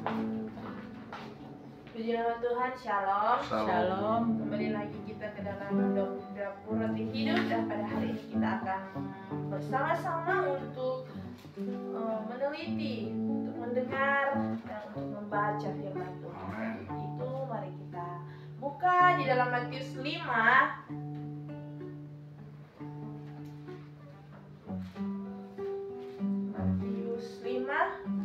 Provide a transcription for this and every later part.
Puji nama Tuhan, Shalom. Shalom. Kembali lagi kita ke dalam dapur roti hidup, dan pada hari ini kita akan bersama-sama untuk meneliti, untuk mendengar dan untuk membaca firman Tuhan. Itu mari kita buka di dalam Matius 5. Matius 5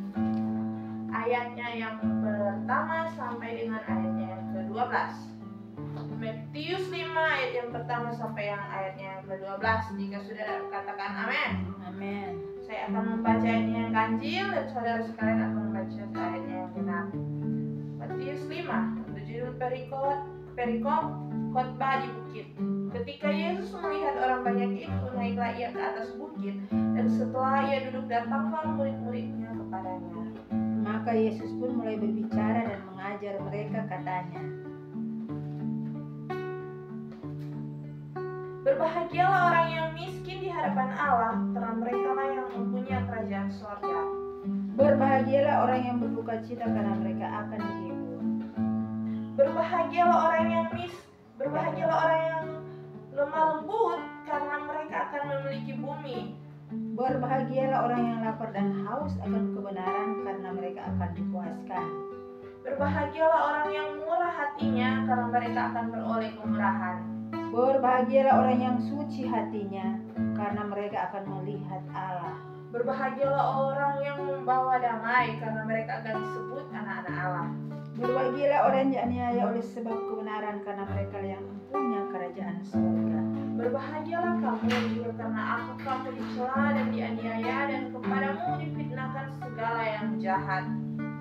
ayatnya yang pertama sampai dengan ayatnya yang ke-12. Matius 5 ayat yang pertama sampai yang ayatnya yang ke-12. Jika sudah katakan amin. Amin. Saya akan membaca ayatnya yang ganjil dan saudara sekalian akan membaca ayatnya yang genap. Matius 5 berjudul perikop khotbah di bukit. Ketika Yesus melihat orang banyak itu, naiklah ia ke atas bukit, dan setelah ia duduk datanglah murid-muridnya kepadanya. Maka Yesus pun mulai berbicara dan mengajar mereka, katanya, berbahagialah orang yang miskin di hadapan Allah, karena merekalah yang mempunyai kerajaan surga. berbahagialah orang yang berduka cita, karena mereka akan dihibur. Berbahagialah orang yang lemah lembut, karena mereka akan memiliki bumi. Berbahagialah orang yang lapar dan haus akan kebenaran, karena mereka akan dipuaskan. Berbahagialah orang yang murah hatinya, karena mereka akan beroleh kemurahan. Berbahagialah orang yang suci hatinya, karena mereka akan melihat Allah. Berbahagialah orang yang membawa damai, karena mereka akan disebut anak-anak Allah. Berbahagialah orang yang dianiaya oleh sebab kebenaran, karena mereka yang mempunyai kerajaan surga. Berbahagialah kamu juga karena kamu dicela dan dianiaya, dan kepadamu difitnahkan segala yang jahat.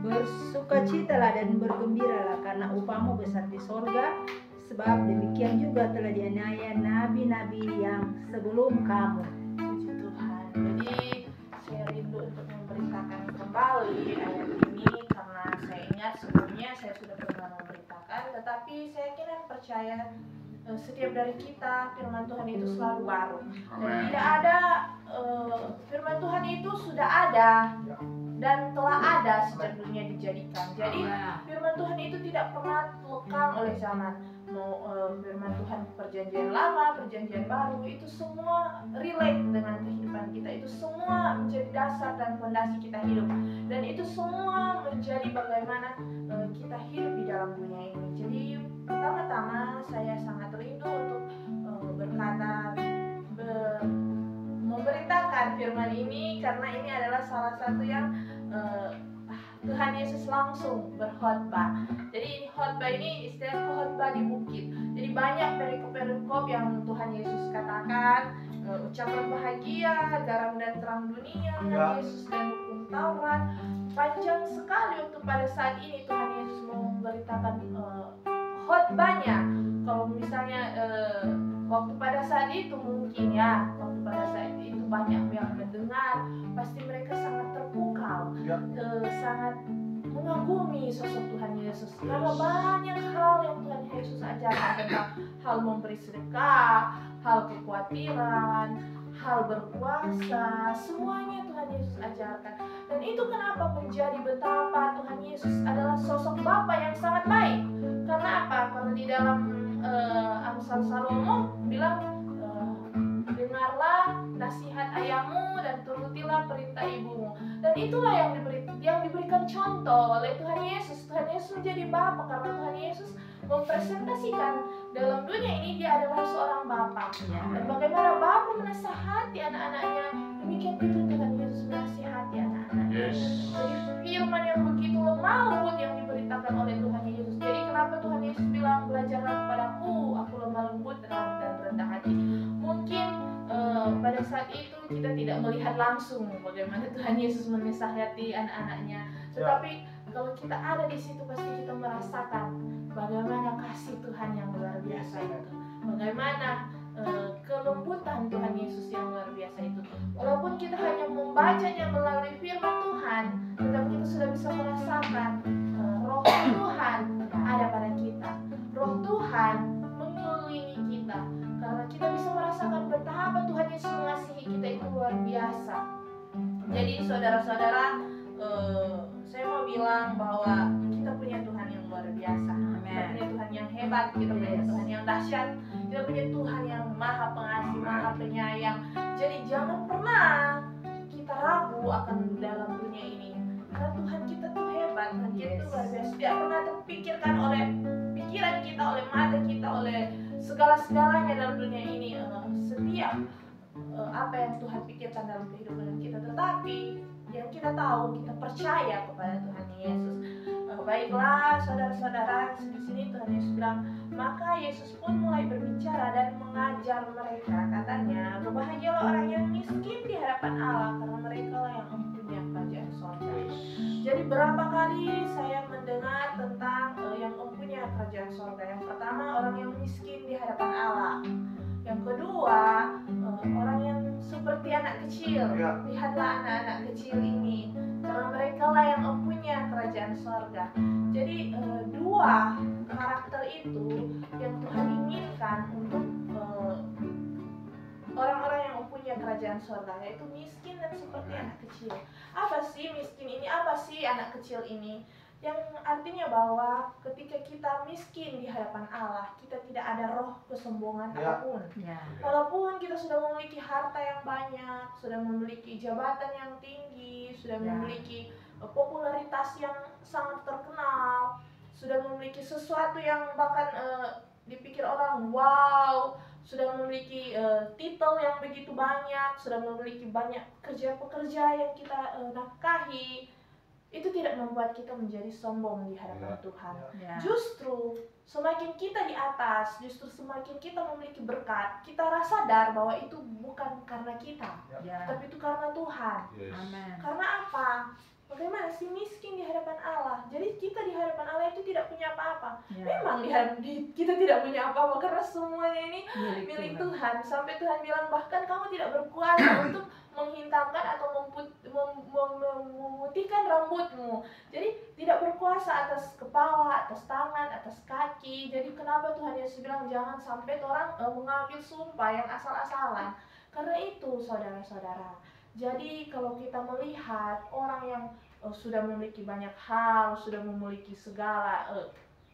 Bersukacitalah dan bergembiralah, karena upahmu besar di sorga, sebab demikian juga telah dianiaya nabi-nabi yang sebelum kamu. Puji Tuhan. Jadi saya rindu untuk memberitakan kembali ayat ini, karena saya ingat sebelumnya saya sudah pernah memberitakan, tetapi saya yakin dan percaya setiap dari kita firman Tuhan itu selalu baru. Dan tidak ada firman Tuhan itu sudah ada dan telah ada sejak dunia dijadikan. Jadi firman Tuhan itu tidak pernah lekang oleh zaman. Mau firman Tuhan perjanjian lama, perjanjian baru, itu semua relate dengan kehidupan kita. Itu semua menjadi dasar dan fondasi kita hidup. Dan itu semua menjadi bagaimana kita hidup di dalam dunia ini. Jadi pertama-tama saya sangat rindu untuk memberitakan firman ini, karena ini adalah salah satu yang Tuhan Yesus langsung berkhotbah. Jadi ini khotbah ini istilah khotbah di bukit. Jadi banyak perikop-perikop yang Tuhan Yesus katakan, ucapan bahagia, garam dan terang dunia, Yesus dan hukum Taurat. Panjang sekali untuk pada saat ini Tuhan Yesus memberitakan khotbahnya. Kalau misalnya waktu pada saat itu mungkin ya, waktu pada saat itu banyak yang mendengar, pasti mereka sangat terpukau, sangat mengagumi sosok Tuhan Yesus, karena banyak hal yang Tuhan Yesus ajarkan tentang hal memberi sedekah, hal kekhawatiran, hal berpuasa, semuanya Tuhan Yesus ajarkan. Dan itu kenapa menjadi betapa Tuhan Yesus adalah sosok Bapa yang sangat baik. Karena apa? Karena di dalam Amsal Salomo bilang, dengarlah nasihat ayahmu dan turutilah perintah ibumu. Dan itulah yang diberikan contoh oleh Tuhan Yesus. Tuhan Yesus menjadi Bapa karena Tuhan Yesus mempresentasikan dalam dunia ini dia adalah seorang Bapa. Dan bagaimana Bapa menasihati anak-anaknya, demikian juga Tuhan Yesus menasihati anak-anaknya. Jadi firman yang begitu lemah lembut yang diberitakan oleh Tuhan Yesus. Jadi kenapa Tuhan Yesus bilang, belajarlah kepadaku, aku lemah lembut dan rendah hati. Mungkin pada saat itu kita tidak melihat langsung bagaimana Tuhan Yesus menasihati anak-anaknya, tetapi kalau kita ada di situ pasti kita merasakan bagaimana kasih Tuhan yang luar biasa itu, bagaimana kelembutan Tuhan Yesus yang luar biasa itu. Walaupun kita hanya membacanya melalui firman Tuhan, tetapi kita sudah bisa merasakan roh Tuhan ada pada kita, roh Tuhan mengelilingi kita, karena kita bisa merasakan betapa Tuhan Yesus mengasihi kita itu luar biasa. Jadi saudara-saudara, saya mau bilang bahwa kita punya Tuhan yang luar biasa. Kita punya Tuhan yang hebat, kita punya Tuhan yang dahsyat, kita punya Tuhan yang maha pengasih, maha penyayang. Jadi jangan pernah kita ragu akan dalam dunia ini, karena Tuhan kita tuh hebat, Tuhan kita tuh luar biasa. Tidak pernah terpikirkan oleh pikiran kita, oleh mata kita, oleh segala-segalanya dalam dunia ini. Setiap apa yang Tuhan pikirkan dalam kehidupan kita, tetapi yang kita tahu, kita percaya kepada Tuhan Yesus. Baiklah saudara-saudara, di sini Tuhan Yesus bilang, maka Yesus pun mulai berbicara dan mengajar mereka. Katanya, berbahagialah orang yang miskin di hadapan Allah, karena mereka lah yang mempunyai kerajaan surga. Jadi berapa kali saya mendengar tentang yang mempunyai kerajaan surga. Yang pertama, orang yang miskin di hadapan Allah. Yang kedua, orang yang seperti anak kecil. Lihatlah anak-anak kecil ini, karena mereka lah yang mempunyai kerajaan surga. Jadi dua karakter itu yang Tuhan inginkan untuk orang-orang yang mempunyai kerajaan surga, yaitu miskin dan seperti anak kecil. Apa sih miskin ini? Apa sih anak kecil ini? Yang artinya bahwa ketika kita miskin di hadapan Allah, kita tidak ada roh kesombongan apapun. Walaupun kita sudah memiliki harta yang banyak, sudah memiliki jabatan yang tinggi, sudah memiliki popularitas yang sangat terkenal, sudah memiliki sesuatu yang bahkan dipikir orang wow, sudah memiliki titel yang begitu banyak, sudah memiliki banyak pekerja yang kita nafkahi, itu tidak membuat kita menjadi sombong di hadapan Tuhan. Justru semakin kita di atas, justru semakin kita memiliki berkat, kita rasa sadar bahwa itu bukan karena kita, tapi itu karena Tuhan. Karena apa? Bagaimana sih miskin di hadapan Allah? Jadi kita di hadapan Allah itu tidak punya apa-apa. Memang kita tidak punya apa-apa, karena semuanya ini milik Tuhan. Sampai Tuhan bilang, bahkan kamu tidak berkuasa untuk menghitamkan atau memutihkan rambutmu. Jadi tidak berkuasa atas kepala, atas tangan, atas kaki. Jadi kenapa Tuhan Yesus bilang jangan sampai orang mengambil sumpah yang asal-asalan. Karena itu saudara-saudara, jadi kalau kita melihat orang yang sudah memiliki banyak hal, sudah memiliki segala,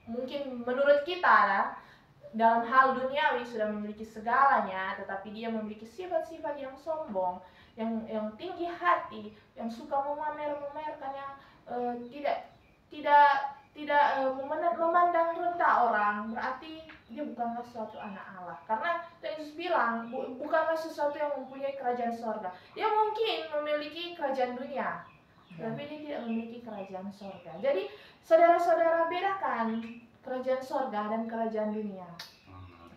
mungkin menurut kita dalam hal duniawi sudah memiliki segalanya, tetapi dia memiliki sifat-sifat yang sombong, yang tinggi hati, yang suka memamer-mamerkan, yang tidak memandang rendah orang, berarti dia bukanlah suatu anak Allah. Karena Yesus bilang bukanlah sesuatu yang mempunyai kerajaan surga. Dia mungkin memiliki kerajaan dunia, tapi dia tidak memiliki kerajaan surga. Jadi saudara-saudara, bedakan kerajaan surga dan kerajaan dunia.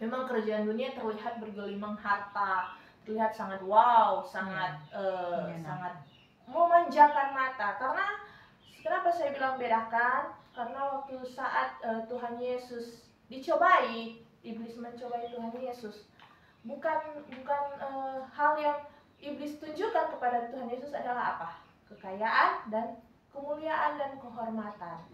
Memang kerajaan dunia terlihat bergelimang harta, terlihat sangat wow, sangat memanjakan mata. Karena kenapa saya bilang bedakan? Karena waktu saat Tuhan Yesus dicobai, iblis mencobai Tuhan Yesus, bukan hal yang iblis tunjukkan kepada Tuhan Yesus adalah apa? Kekayaan dan kemuliaan dan kehormatan.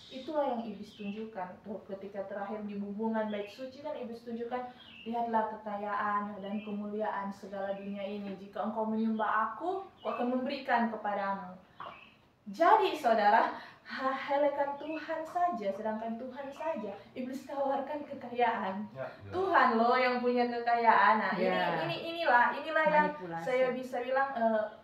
Itulah yang iblis tunjukkan. Ketika terakhir di hubungan bait suci kan iblis tunjukkan, lihatlah kekayaan dan kemuliaan segala dunia ini. Jika engkau menyembah aku akan memberikan kepadamu. Jadi saudara, helekan Tuhan saja, sedangkan Tuhan saja iblis tawarkan kekayaan. Tuhan loh yang punya kekayaan. Nah, inilah yang saya bisa bilang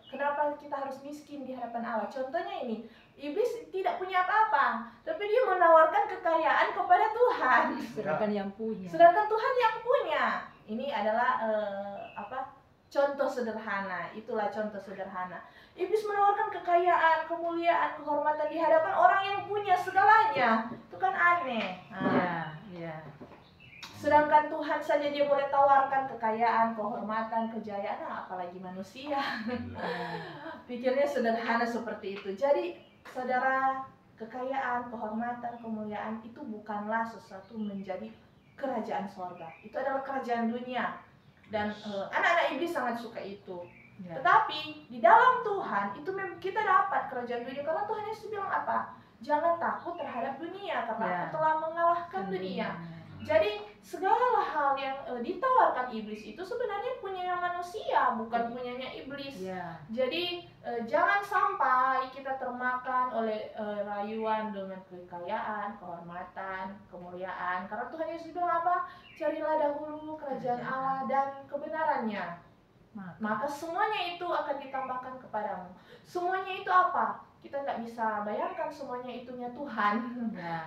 kenapa kita harus miskin di hadapan Allah. Contohnya ini, iblis tidak punya apa-apa, tapi dia menawarkan kekayaan kepada Tuhan. Sedangkan Tuhan yang punya. Ini adalah contoh sederhana. Itulah contoh sederhana. Iblis menawarkan kekayaan, kemuliaan, kehormatan di hadapan orang yang punya segalanya. Itu kan aneh. Sedangkan Tuhan saja dia boleh tawarkan kekayaan, kehormatan, kejayaan, apalagi manusia. Pikirnya sederhana seperti itu. Jadi saudara, kekayaan, kehormatan, kemuliaan itu bukanlah sesuatu menjadi kerajaan surga. Itu adalah kerajaan dunia. Dan anak-anak iblis sangat suka itu. Tetapi di dalam Tuhan itu memang kita dapat kerajaan dunia, karena Tuhan Yesus bilang apa? Jangan takut terhadap dunia, karena aku telah mengalahkan dunia. Jadi segala hal yang ditawarkan iblis itu sebenarnya punya manusia, bukan punyanya iblis. Ya. Jadi jangan sampai kita termakan oleh rayuan dengan kekayaan, kehormatan, kemuliaan. Karena Tuhan Yesus bilang apa? Carilah dahulu kerajaan Allah dan kebenarannya, maka semuanya itu akan ditambahkan kepadamu. Semuanya itu apa? Kita nggak bisa bayangkan semuanya itunya Tuhan.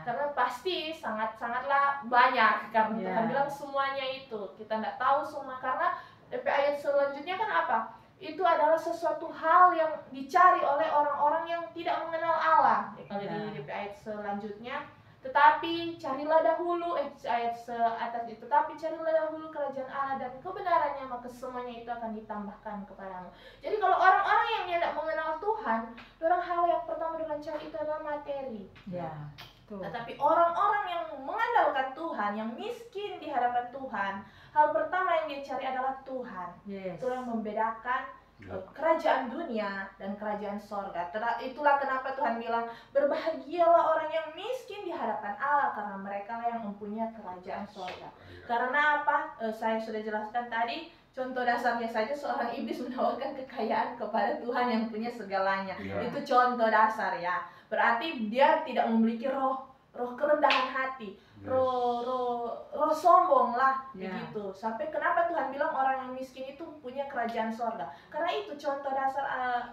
Karena pasti sangatlah banyak. Karena Tuhan bilang semuanya itu. Kita nggak tahu semua, karena DP ayat selanjutnya kan apa? Itu adalah sesuatu hal yang dicari oleh orang-orang yang tidak mengenal Allah. Kalau di DP ayat selanjutnya, tetapi carilah dahulu ayat seatas itu, tetapi carilah dahulu kerajaan Allah dan kebenarannya, maka semuanya itu akan ditambahkan kepadamu. Jadi kalau orang-orang yang tidak mengenal Tuhan, orang hal yang pertama dengan cari itu adalah materi. Tetapi orang-orang yang mengandalkan Tuhan, yang miskin di hadapan Tuhan, hal pertama yang dia cari adalah Tuhan. Itu yang membedakan kerajaan dunia dan kerajaan sorga. Itulah kenapa Tuhan bilang, berbahagialah orang yang miskin di hadapan Allah, karena mereka yang mempunyai kerajaan sorga. Karena apa? Saya sudah jelaskan tadi, contoh dasarnya saja seorang iblis menawarkan kekayaan kepada Tuhan yang punya segalanya. Itu contoh dasar ya. Berarti dia tidak memiliki roh kerendahan hati, roh sombong lah, begitu. Sampai kenapa Tuhan bilang orang yang miskin itu punya kerajaan sorga? Karena itu contoh dasar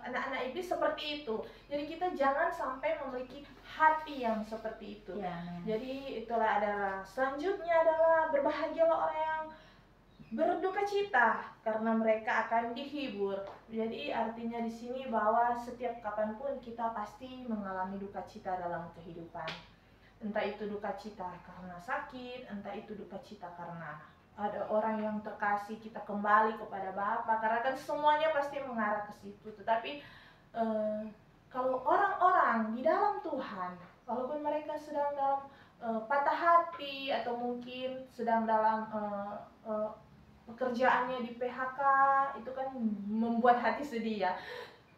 anak-anak iblis seperti itu. Jadi kita jangan sampai memiliki hati yang seperti itu. Jadi itulah adalah selanjutnya adalah berbahagialah orang yang berduka cita, karena mereka akan dihibur. Jadi artinya di sini bahwa setiap kapanpun kita pasti mengalami duka cita dalam kehidupan. Entah itu duka cita karena sakit, entah itu duka cita karena ada orang yang terkasih, kita kembali kepada Bapa. Karena kan semuanya pasti mengarah ke situ. Tetapi kalau orang-orang di dalam Tuhan, walaupun mereka sedang dalam patah hati atau mungkin sedang dalam pekerjaannya di PHK, itu kan membuat hati sedih ya.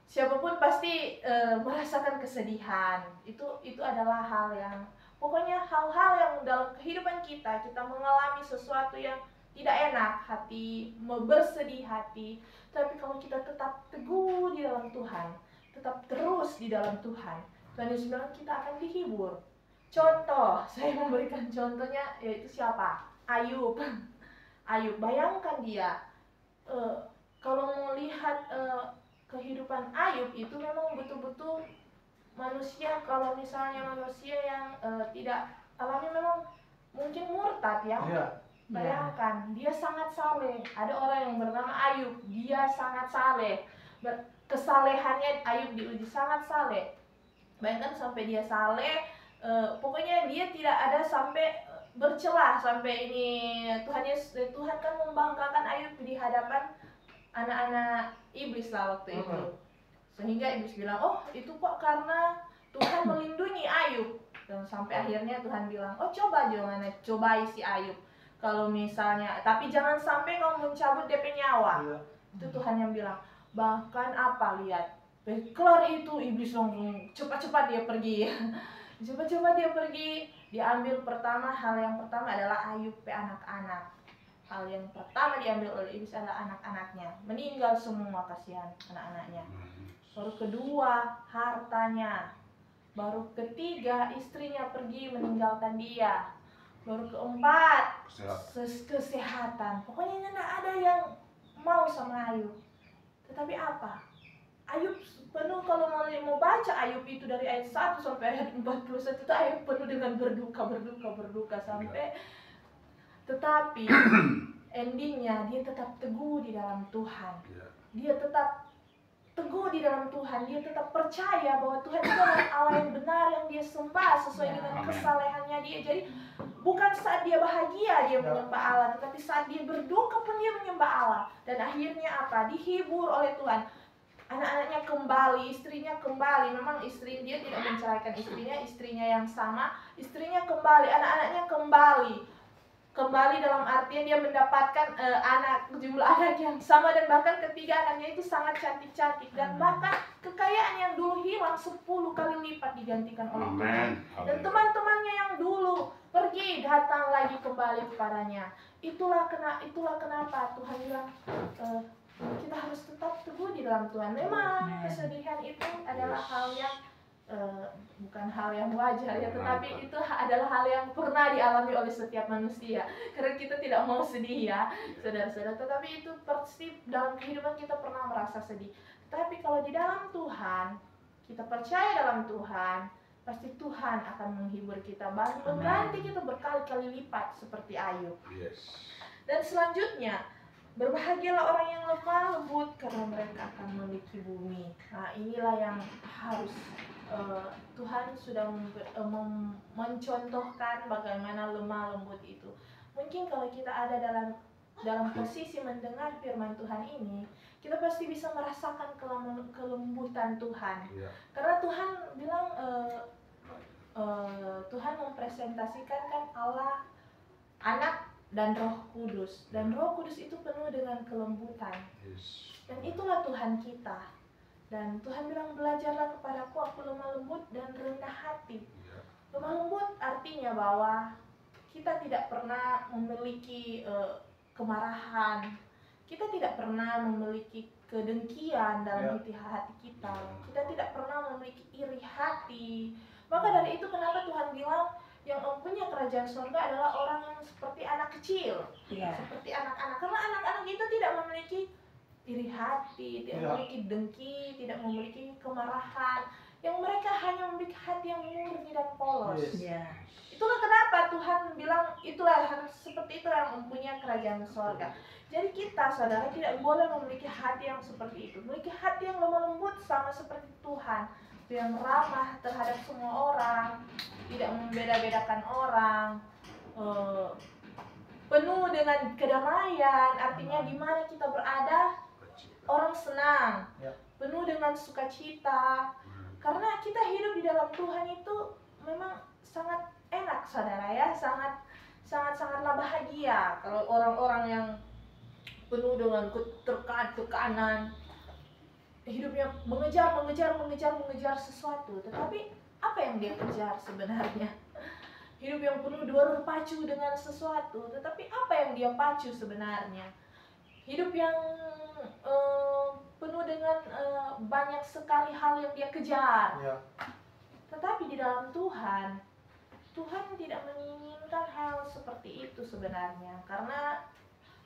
Siapapun pasti merasakan kesedihan. Itu adalah hal yang, pokoknya hal-hal yang dalam kehidupan kita mengalami sesuatu yang tidak enak, hati bersedih hati. Tapi kalau kita tetap teguh di dalam Tuhan, tetap terus di dalam Tuhan, Tuhan Yesus bilang kita akan dihibur. Contoh, saya memberikan contohnya, yaitu siapa? Ayub. Ayub, bayangkan dia kalau melihat kehidupan Ayub itu memang betul-betul manusia. Kalau misalnya manusia yang tidak alami, memang mungkin murtad ya. Bayangkan, dia sangat saleh. Ada orang yang bernama Ayub, dia sangat saleh. Kesalehannya Ayub diuji, sangat saleh. Bayangkan sampai dia saleh, pokoknya dia tidak ada sampai bercelah sampai ini. Tuhan kan membanggakan Ayub di hadapan anak-anak iblis lah waktu itu. Sehingga iblis bilang, oh itu kok karena Tuhan melindungi Ayub. Dan sampai akhirnya Tuhan bilang, oh cobai si Ayub. Kalau misalnya, tapi jangan sampai kau mencabut DP nyawa. Itu Tuhan yang bilang. Bahkan apa, lihat, keluar itu iblis langsung cepat-cepat dia pergi. Cepat-cepat dia pergi. Diambil hal yang pertama adalah Ayub pe anak-anak. Hal yang pertama diambil oleh iblis adalah anak-anaknya. Meninggal semua, kasihan anak-anaknya. Baru kedua, hartanya. Baru ketiga, istrinya pergi meninggalkan dia. Baru keempat, kesehatan. Pokoknya tidak ada yang mau sama Ayub. Tetapi apa? Ayub penuh, kalau mau baca Ayub itu dari ayat 1 sampai ayat 41 itu Ayub penuh dengan berduka sampai, tetapi endingnya dia tetap teguh di dalam Tuhan. Dia tetap teguh di dalam Tuhan, dia tetap percaya bahwa Tuhan itu adalah Allah yang benar yang dia sembah sesuai dengan kesalehannya dia. Jadi bukan saat dia bahagia dia menyembah Allah, tetapi saat dia berduka pun dia menyembah Allah. Dan akhirnya apa? Dihibur oleh Tuhan. Anak-anaknya kembali, istrinya kembali. Memang istri dia tidak menceraikan istrinya yang sama. Istrinya kembali, anak-anaknya kembali. kembali dalam artian dia mendapatkan jumlah anak yang sama, dan bahkan ketiga anaknya itu sangat cantik-cantik, dan bahkan kekayaan yang dulu hilang 10 kali lipat digantikan oleh Tuhan. Dan teman-temannya yang dulu pergi datang lagi kembali kepadanya. Itulah kenapa Tuhan bilang kita harus tetap teguh di dalam Tuhan. Memang kesedihan itu adalah hal yang bukan hal yang wajar ya, tetapi itu adalah hal yang pernah dialami oleh setiap manusia. Karena kita tidak mau sedih ya, saudara-saudara. Tetapi itu pasti dalam kehidupan kita pernah merasa sedih. Tapi kalau di dalam Tuhan, kita percaya dalam Tuhan, pasti Tuhan akan menghibur kita, mengganti kita berkali-kali lipat seperti Ayub. Dan selanjutnya, berbahagialah orang yang lemah lembut, karena mereka akan memiliki bumi. Nah, inilah yang harus Tuhan sudah mencontohkan bagaimana lemah lembut itu. Mungkin kalau kita ada dalam posisi mendengar firman Tuhan ini, kita pasti bisa merasakan kelembutan Tuhan. Karena Tuhan bilang Tuhan mempresentasikan kan Allah, Anak, dan Roh Kudus. Dan Roh Kudus itu penuh dengan kelembutan. Dan itulah Tuhan kita. Dan Tuhan bilang, belajarlah kepadaku, aku lemah lembut dan rendah hati. Lemah lembut artinya bahwa kita tidak pernah memiliki kemarahan. Kita tidak pernah memiliki kedengkian dalam hati kita. Kita tidak pernah memiliki iri hati. Maka dari itu kenapa Tuhan bilang yang mempunyai kerajaan surga adalah orang yang seperti anak kecil, seperti anak-anak. Karena anak-anak itu tidak memiliki iri hati, tidak memiliki dengki, tidak memiliki kemarahan. Yang mereka hanya memiliki hati yang murni dan polos. Itulah kenapa Tuhan bilang itulah harus seperti itu yang mempunyai kerajaan surga. Jadi kita, saudara, tidak boleh memiliki hati yang seperti itu. Memiliki hati yang lemah lembut sama seperti Tuhan, yang ramah terhadap semua orang, tidak membeda-bedakan orang, penuh dengan kedamaian. Artinya di mana kita berada, orang senang, penuh dengan sukacita. Karena kita hidup di dalam Tuhan itu memang sangat enak, saudara ya, sangatlah bahagia. Kalau orang-orang yang penuh dengan tekanan, hidupnya mengejar sesuatu, tetapi apa yang dia kejar sebenarnya? Hidup yang penuh berpacu dengan sesuatu, tetapi apa yang dia pacu sebenarnya? Hidup yang penuh dengan banyak sekali hal yang dia kejar. Tetapi di dalam Tuhan tidak menginginkan hal seperti itu sebenarnya. Karena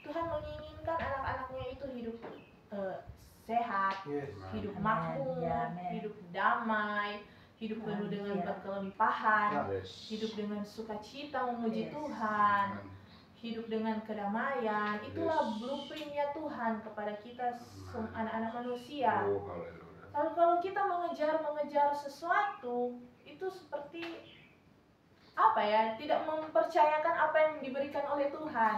Tuhan menginginkan anak-anaknya itu hidup sehat, hidup makmur, hidup damai, hidup penuh dengan berkelimpahan, hidup dengan sukacita memuji Tuhan, hidup dengan kedamaian. Itulah blueprintnya Tuhan kepada kita anak-anak manusia. Kalau kita mengejar sesuatu itu seperti apa ya? Tidak mempercayakan apa yang diberikan oleh Tuhan.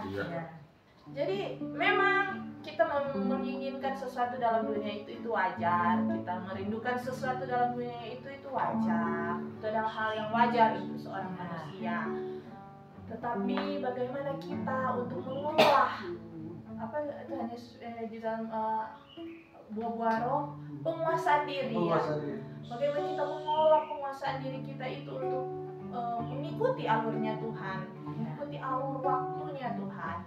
Jadi memang kita menginginkan sesuatu dalam dunia itu wajar. Kita merindukan sesuatu dalam dunia itu wajar. Itu adalah hal yang wajar untuk seorang manusia. Tetapi bagaimana kita untuk mengolah apa Tuhan Yesus di dalam buah-buah roh, penguasaan diri ya. Bagaimana kita mengolah penguasaan diri kita itu untuk mengikuti alurnya Tuhan, mengikuti alur waktunya Tuhan,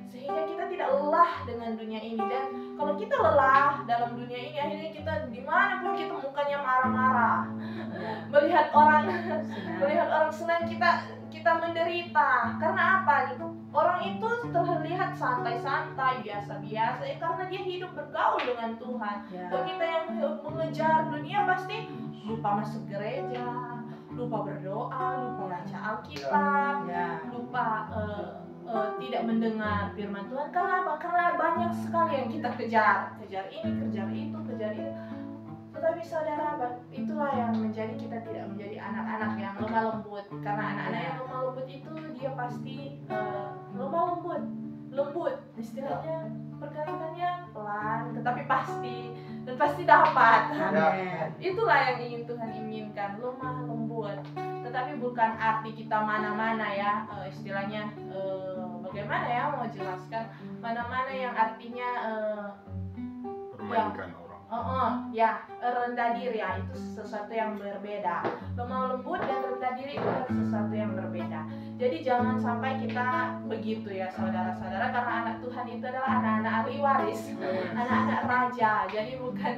sehingga kita tidak lelah dengan dunia ini. Dan kalau kita lelah dalam dunia ini, akhirnya kita dimanapun kita mukanya marah-marah, melihat orang senang, kita menderita. Karena apa? Orang itu terlihat santai-santai, biasa-biasa, karena dia hidup bergaul dengan Tuhan. Kalau kita yang mengejar dunia pasti lupa masuk gereja, lupa berdoa, lupa baca Alkitab, lupa tidak mendengar firman Tuhan. Karena apa? Karena banyak sekali yang kita kejar ini, kejar itu. Tetapi saudara, itulah yang menjadi kita tidak menjadi anak-anak yang lemah lembut. Karena anak-anak yang lemah lembut itu dia pasti lemah lembut. Istilahnya perkataannya pelan, tetapi pasti dapat. Itulah yang ingin Tuhan inginkan, lemah lembut. Tetapi bukan arti kita mana-mana ya, istilahnya bagaimana ya mau jelaskan mana-mana yang artinya Permainkan orang. ya rendah diri ya, itu sesuatu yang berbeda. Lemah lembut dan rendah diri itu sesuatu yang berbeda. Jadi jangan sampai kita begitu ya saudara-saudara, karena anak Tuhan itu adalah anak-anak ahli waris, anak-anak raja. Jadi bukan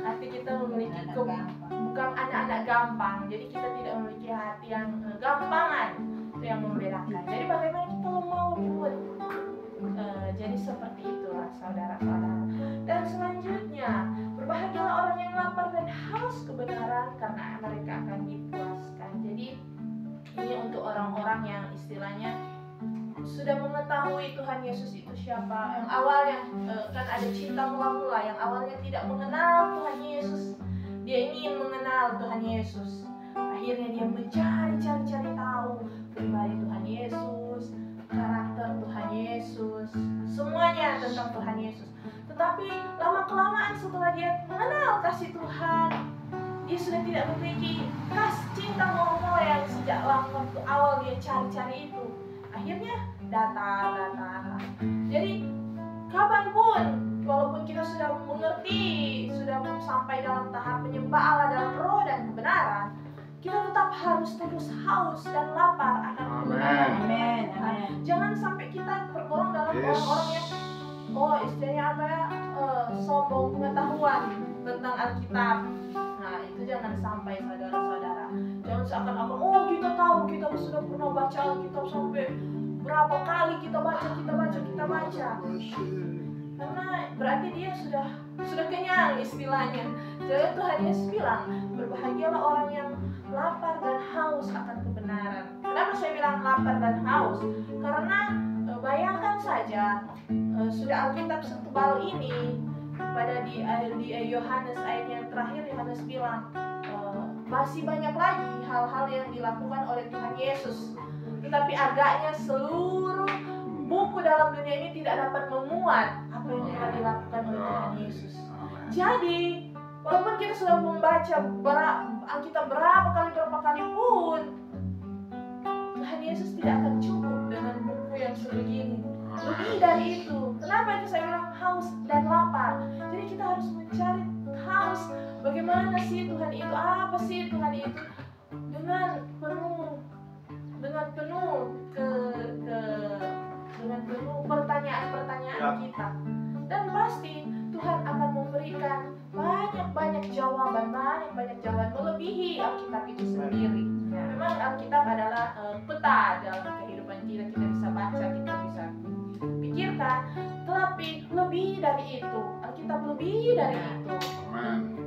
arti kita memiliki bukan anak-anak gampang. Jadi kita tidak memiliki hati yang gampangan, itu yang membedakan. Jadi bagaimana kita lemah lembut. Jadi seperti itulah saudara-saudara. Dan selanjutnya, berbahagialah orang yang lapar dan haus kebenaran, karena mereka akan dipuaskan. Jadi ini untuk orang-orang yang istilahnya sudah mengetahui Tuhan Yesus itu siapa. Yang awalnya kan ada cinta mula-mula, yang awalnya tidak mengenal Tuhan Yesus, dia ingin mengenal Tuhan Yesus. Akhirnya dia mencari tahu pribadi Tuhan Yesus, karakter Tuhan Yesus, semuanya tentang Tuhan Yesus. Tetapi lama-kelamaan setelah dia mengenal kasih Tuhan, dia sudah tidak memiliki kasih cinta mula-mula yang sejak waktu awal dia cari itu. Akhirnya datar. Jadi kapanpun, walaupun kita sudah mengerti, sudah sampai dalam tahap menyembah Allah dalam roh dan kebenaran, kita tetap harus terus haus dan lapar akan kebenaran. Amin. Jangan sampai kita tergolong dalam orang-orang yang istilahnya apa ya, sombong pengetahuan tentang Alkitab. Nah itu jangan sampai saudara-saudara. Jangan seakan-akan kita tahu, kita sudah pernah baca Alkitab sampai berapa kali kita baca. Karena berarti dia sudah kenyang istilahnya. Jadi Tuhan Yesus bilang, berbahagialah orang yang lapar dan haus akan kebenaran. Kenapa saya bilang lapar dan haus? Karena bayangkan saja, sudah Alkitab setebal ini, pada di Yohanes ayat yang terakhir, Yohanes bilang masih banyak lagi hal-hal yang dilakukan oleh Tuhan Yesus, tetapi agaknya seluruh buku dalam dunia ini tidak dapat memuat apa yang telah dilakukan oleh Tuhan Yesus. Jadi walaupun kita sudah membaca Alkitab berapa kali pun, Tuhan Yesus tidak akan cukup dengan buku yang sebegini. Lebih dari itu. Kenapa itu saya bilang haus dan lapar? Jadi kita harus mencari haus. Bagaimana sih Tuhan itu? Apa sih Tuhan itu? Dengan penuh pertanyaan-pertanyaan kita. Dan pasti Tuhan akan memberikan banyak jawaban melebihi Alkitab itu sendiri. Memang Alkitab adalah peta dalam kehidupan kita bisa baca, kita bisa pikirkan, tetapi lebih dari itu, Alkitab lebih dari itu.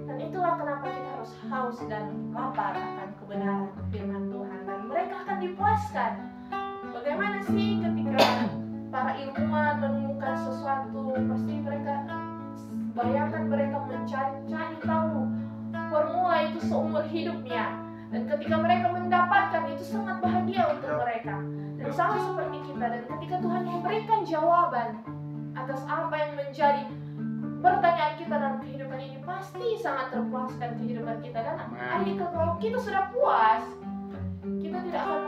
Dan itulah kenapa kita harus haus dan lapar akan kebenaran firman Tuhan, dan mereka akan dipuaskan. Bagaimana sih ketika para ilmuwan menemukan sesuatu, pasti mereka bayangkan mereka mencari tahu formula itu seumur hidupnya, dan ketika mereka mendapatkan itu sangat bahagia untuk mereka. Dan sama seperti kita, dan ketika Tuhan memberikan jawaban atas apa yang menjadi pertanyaan kita dalam kehidupan ini, pasti sangat terpuaskan kehidupan kita. Dan akhirnya kalau kita sudah puas, kita tidak akan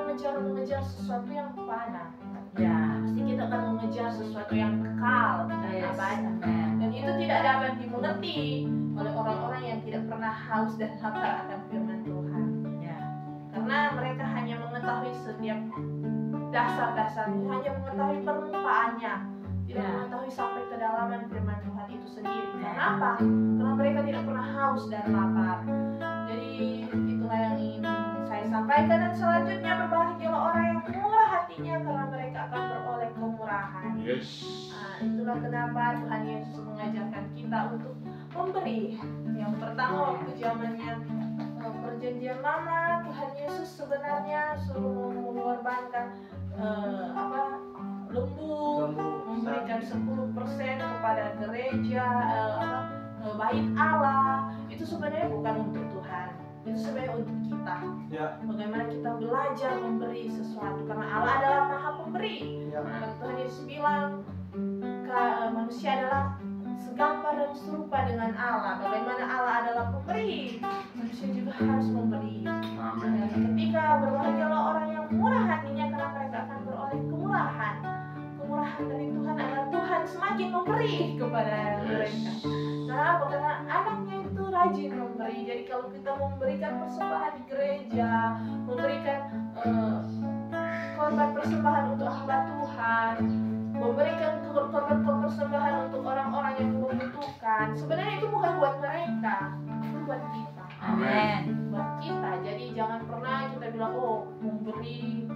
mengejar sesuatu yang fana. Pasti kita akan mengejar sesuatu yang kekal dan abadi. Dan itu tidak dapat dimengerti oleh orang-orang yang tidak pernah haus dan lapar akan firman Tuhan. Karena mereka hanya mengetahui setiap dasar-dasarnya, hanya mengetahui permukaannya, tidak mengetahui sampai kedalaman firman Tuhan itu sendiri. Kenapa? Karena mereka tidak pernah haus dan lapar. Jadi itulah yang ingin saya sampaikan. Dan selanjutnya, berbahagialah orang yang murah hatinya, karena mereka akan beroleh kemurahan. Itulah kenapa Tuhan Yesus mengajarkan kita untuk memberi. Yang pertama, waktu zamannya perjanjian lama, Tuhan Yesus sebenarnya suruh mengorbankan lembu, memberikan 10% kepada gereja, bait Allah. Itu sebenarnya bukan untuk Tuhan, itu sebenarnya untuk kita. Bagaimana kita belajar memberi sesuatu, karena Allah adalah Maha Pemberi. Tuhan Yesus bilang manusia adalah segambar dan serupa dengan Allah. Bagaimana Allah adalah pemberi, manusia juga harus memberi. Dan ketika berbahagialah orang yang murah hatinya, karena mereka akan beroleh kemurahan. memberi kepada mereka. Karena apa? Karena anaknya itu rajin memberi. Jadi kalau kita memberikan persembahan di gereja, memberikan korban persembahan untuk hamba Tuhan, memberikan korban persembahan untuk orang-orang yang membutuhkan, sebenarnya itu bukan buat mereka, itu buat kita. Amin. Buat kita. Jadi jangan pernah kita bilang, oh memberi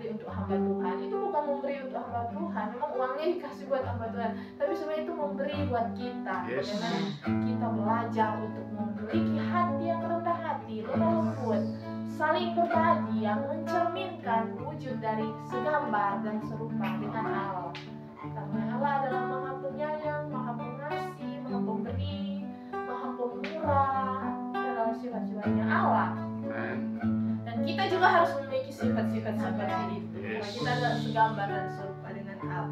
untuk hamba Tuhan. Itu bukan memberi untuk hamba Tuhan. Memang uangnya dikasih buat hamba Tuhan, tapi sebenarnya itu memberi buat kita. Bagaimana kita belajar untuk memiliki hati yang rendah hati, lemah lembut, saling berbagi yang mencerminkan wujud dari segambar dan serupa dengan Allah. Karena Allah adalah Maha Penyayang, Maha Pengasih, Maha Pemberi, Maha Pemurah, adalah sifat-sifatnya Allah. Dan kita juga harus memiliki sifat-sifat seperti itu. Karena kita adalah segambar dan serupa dengan Allah.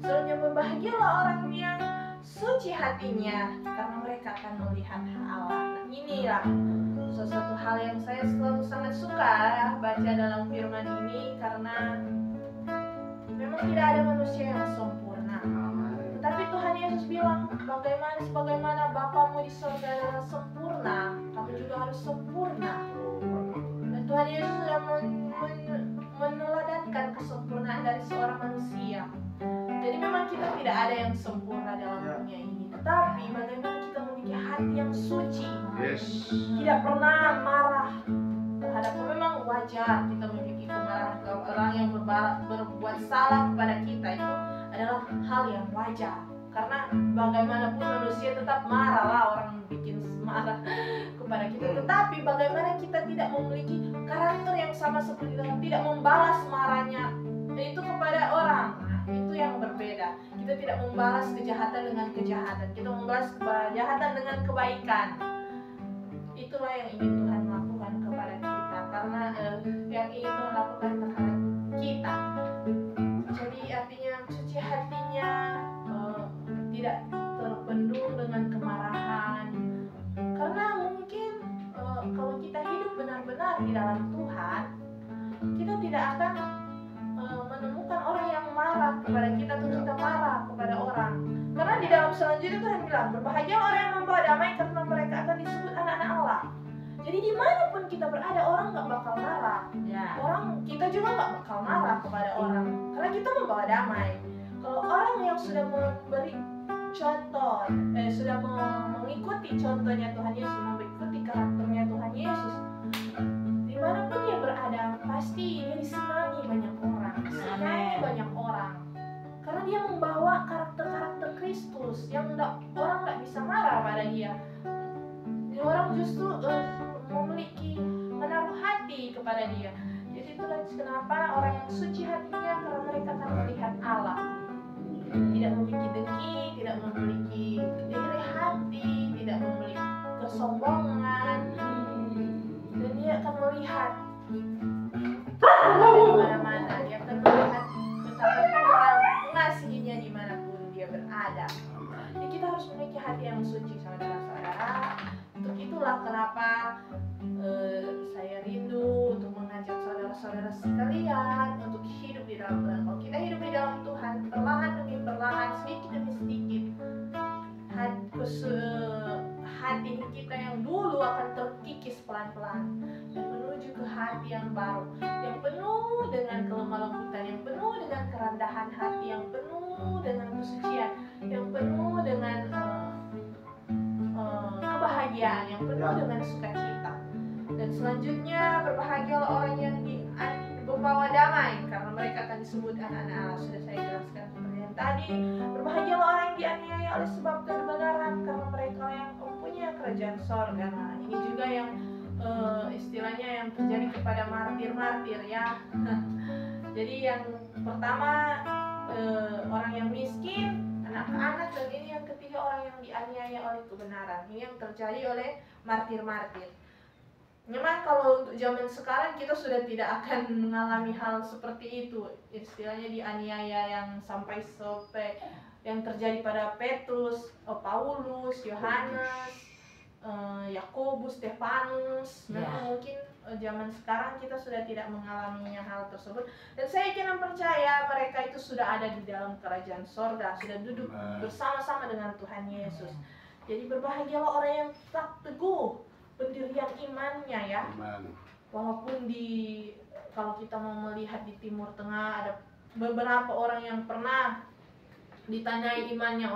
Selanjutnya, berbahagialah orang yang suci hatinya, karena mereka akan melihat Allah. Nah, inilah sesuatu hal yang saya selalu sangat suka baca dalam firman ini, karena memang tidak ada manusia yang sempurna. Tetapi Tuhan Yesus bilang, sebagaimana Bapamu di surga adalah sempurna, kamu juga harus sempurna. Dan Tuhan Yesus sudah meneladankan kesempurnaan dari seorang manusia. Jadi memang kita tidak ada yang sempurna dalam dunia ini, tetapi bagaimana kita memiliki hati yang suci, tidak pernah marah terhadap. Memang wajar kita memiliki kemarahan ke orang yang berbuat salah kepada kita, itu adalah hal yang wajar. Karena bagaimanapun manusia tetap marah lah, orang bikin marah kepada kita. Tetapi bagaimana kita tidak memiliki karakter yang sama seperti Tuhan, tidak membalas marahnya itu kepada orang. Itu yang berbeda. Kita tidak membalas kejahatan dengan kejahatan, kita membalas kejahatan dengan kebaikan. Itulah yang ingin Tuhan lakukan kepada kita, karena yang ingin Tuhan lakukan terhadap kita. Jadi artinya suci hatinya tidak terpendung dengan kemarahan. Karena mungkin kalau kita hidup benar-benar di dalam Tuhan, kita tidak akan menemukan orang yang marah kepada kita atau kita marah kepada orang. Karena di dalam selanjutnya Tuhan bilang, berbahagia orang yang membawa damai, karena mereka akan disebut anak-anak Allah. Jadi dimanapun kita berada, orang nggak bakal marah. Kita juga nggak bakal marah kepada orang, karena kita membawa damai. Kalau orang yang sudah memberi contoh, sudah mengikuti contohnya Tuhan Yesus, mengikuti karakternya Tuhan Yesus, dimanapun dia berada, pasti dia disenangi banyak orang, disenangi banyak orang, karena dia membawa karakter-karakter Kristus yang orang tidak bisa marah pada dia. Orang justru memiliki menaruh hati kepada dia. Jadi itulah kenapa orang yang suci hatinya, karena mereka akan melihat Allah. Tidak memiliki dengki, tidak memiliki iri hati, tidak memiliki kesombongan, dan dia akan melihat di mana-mana. Dia akan melihat betapa Tuhan mengasihinya dimanapun dia berada. Jadi kita harus memiliki hati yang suci, saudara-saudara. Untuk itulah kenapa saya rindu untuk mengajak saudara-saudara sekalian untuk hidup di dalam Tuhan. Kalau kita hidup di dalam Tuhan, perlahan demi perlahan, sedikit demi sedikit, hati kita yang dulu akan terkikis pelan-pelan dan menuju ke hati yang baru, yang penuh dengan kelemah lembutan, yang penuh dengan kerendahan hati, yang penuh dengan kesucian, yang penuh dengan kebahagiaan, yang penuh dengan sukacita. Dan selanjutnya, berbahagialah orang yang membawa damai, karena mereka akan disebut anak-anak Allah. Sudah saya jelaskan seperti yang tadi. Berbahagialah orang yang dianiaya oleh sebab kebenaran, karena mereka yang mempunyai kerajaan sorga. Nah, ini juga yang istilahnya yang terjadi kepada martir-martir ya. Jadi yang pertama orang yang miskin, anak-anak, dan ini yang ketiga orang yang dianiaya oleh kebenaran. Ini yang terjadi oleh martir-martir. Memang kalau untuk zaman sekarang kita sudah tidak akan mengalami hal seperti itu. Istilahnya dianiaya yang sampai yang terjadi pada Petrus, Paulus, Yohanes, Yakobus, Stefanus. Memang mungkin zaman sekarang kita sudah tidak mengalaminya hal tersebut, dan saya yakin dan percaya mereka itu sudah ada di dalam kerajaan sorga, sudah duduk bersama-sama dengan Tuhan Yesus. Jadi berbahagialah orang yang tetap teguh pendirian imannya ya. Walaupun kalau kita mau melihat di Timur Tengah ada beberapa orang yang pernah ditanyai imannya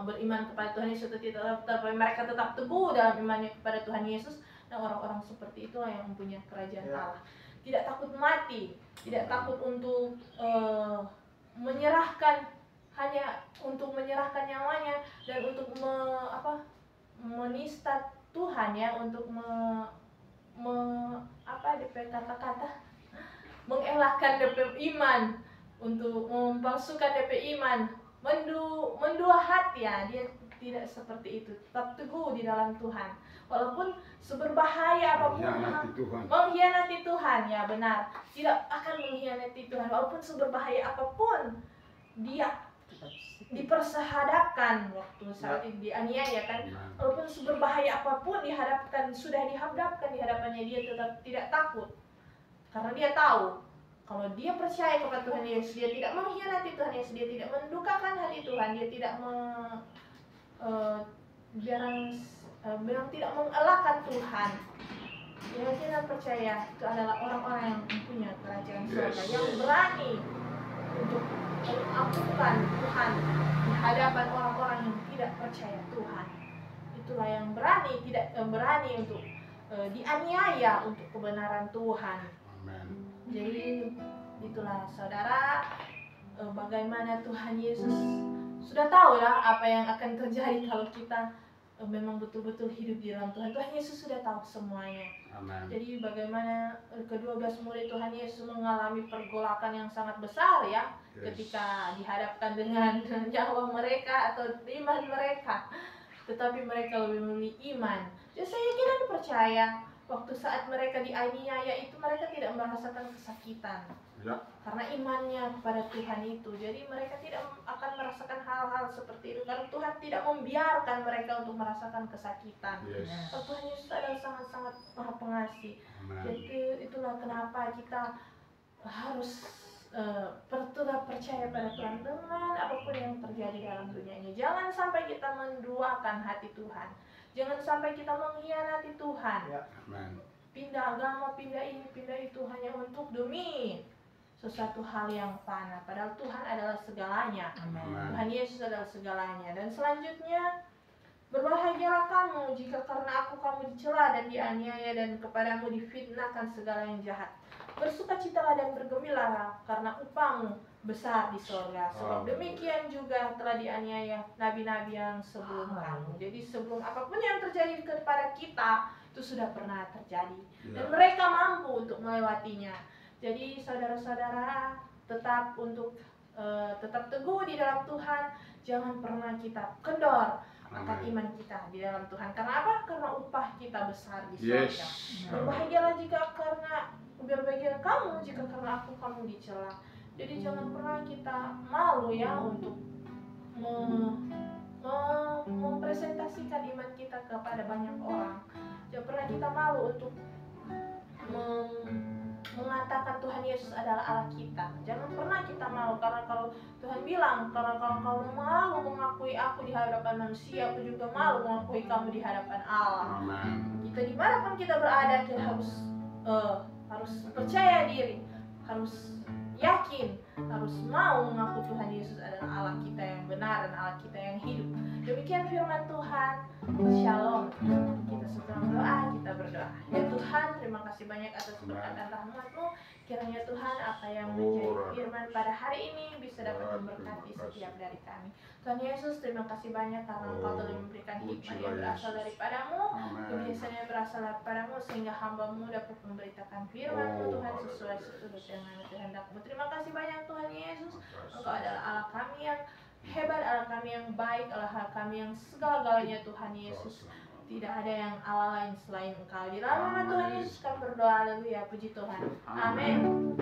beriman kepada Tuhan Yesus atau tidak, tapi mereka tetap teguh dalam imannya kepada Tuhan Yesus. Nah, orang-orang seperti itulah yang mempunyai kerajaan Allah. Tidak takut mati, tidak takut untuk menyerahkan, hanya untuk menyerahkan nyawanya dan untuk menista Tuhan ya, untuk kata-kata mengelakkan DP iman, untuk memalsukan DP iman, mendua hati ya. Dia tidak seperti itu, tetap teguh di dalam Tuhan walaupun seberbahaya apapun, mengkhianati Tuhan ya, benar, tidak akan mengkhianati Tuhan walaupun seberbahaya apapun. Dia diperhadapkan waktu saat dianiaya kan, walaupun seberbahaya apapun sudah dihadapkan di hadapannya, dia tetap tidak takut karena dia tahu kalau dia percaya kepada Tuhan Yesus, dia tidak mengkhianati Tuhan Yesus, dia tidak mendukakan hati Tuhan, dia tidak tidak mengelakkan Tuhan. Dia tidak percaya, itu adalah orang-orang yang punya kerajaan surga, yang berani untuk mengakukan Tuhan di hadapan orang-orang yang tidak percaya Tuhan. Itulah yang berani untuk dianiaya untuk kebenaran Tuhan. Jadi itulah saudara, bagaimana Tuhan Yesus sudah tahu lah apa yang akan terjadi kalau kita memang betul-betul hidup di dalam Tuhan. Tuhan Yesus sudah tahu semuanya. Amen. Jadi bagaimana ke-12 murid Tuhan Yesus mengalami pergolakan yang sangat besar ya, ketika dihadapkan dengan nyawa mereka atau iman mereka, tetapi mereka lebih memilih iman. Jadi saya yakin dan percaya waktu saat mereka dianiaya itu mereka tidak merasakan kesakitan karena imannya kepada Tuhan itu. Jadi mereka tidak akan merasakan hal-hal seperti itu karena Tuhan tidak membiarkan mereka untuk merasakan kesakitan. Tuhan Yesus adalah sangat-sangat Maha Pengasih. Jadi itulah kenapa kita harus tetap percaya pada Tuhan dengan apapun yang terjadi dalam dunia ini. Jangan sampai kita menduakan hati Tuhan. Jangan sampai kita mengkhianati Tuhan. Pindah agama, pindah ini, pindah itu hanya untuk demi sesuatu hal yang fana. Padahal Tuhan adalah segalanya. Tuhan Yesus adalah segalanya. Dan selanjutnya, berbahagialah kamu jika karena aku kamu dicela dan dianiaya dan kepadamu difitnahkan segala yang jahat. Bersukacitalah dan bergembiralah karena upahmu besar di sorga. Sebab demikian juga telah dianiaya nabi-nabi yang sebelum kamu. Jadi sebelum apapun yang terjadi kepada kita itu sudah pernah terjadi dan mereka mampu untuk melewatinya. Jadi saudara-saudara tetap teguh di dalam Tuhan. Jangan pernah kita kendor akan iman kita di dalam Tuhan. Karena apa? Karena upah kita besar di sorga. Berbahagialah berbahagia kamu jika karena aku kamu dicela. Jadi jangan pernah kita malu ya untuk mempresentasikan iman kita kepada banyak orang. Jangan pernah kita malu untuk mengatakan Tuhan Yesus adalah Allah kita. Jangan pernah kita malu, karena kalau Tuhan bilang, karena kalau kamu malu mengakui aku di hadapan manusia, aku juga malu mengakui kamu di hadapan Allah. Kita dimanapun kita berada, kita harus percaya diri, harus yakin, harus mau mengaku Tuhan Yesus adalah Allah kita yang benar dan Allah kita yang hidup. Demikian firman Tuhan. Shalom. Kita sedang berdoa. Ya Tuhan, terima kasih banyak atas berkat dan rahmat-Mu. Kiranya Tuhan, apa yang menjadi firman pada hari ini bisa dapat memberkati setiap dari kami. Tuhan Yesus, terima kasih banyak karena Engkau telah memberikan hikmat yang berasal daripada-Mu, kebiasaan yang berasal daripada-Mu, sehingga hamba-Mu dapat memberitakan firman-Mu Tuhan sesuai seturut dengan kehendak-Mu. Terima kasih banyak Tuhan Yesus. Engkau adalah Allah kami yang hebat, Allah kami yang baik, Allah kami yang segala-galanya Tuhan Yesus. Tidak ada yang Allah lain selain Engkau. Di dalam nama Tuhan Yesus kami berdoa, haleluya, puji Tuhan. Amin.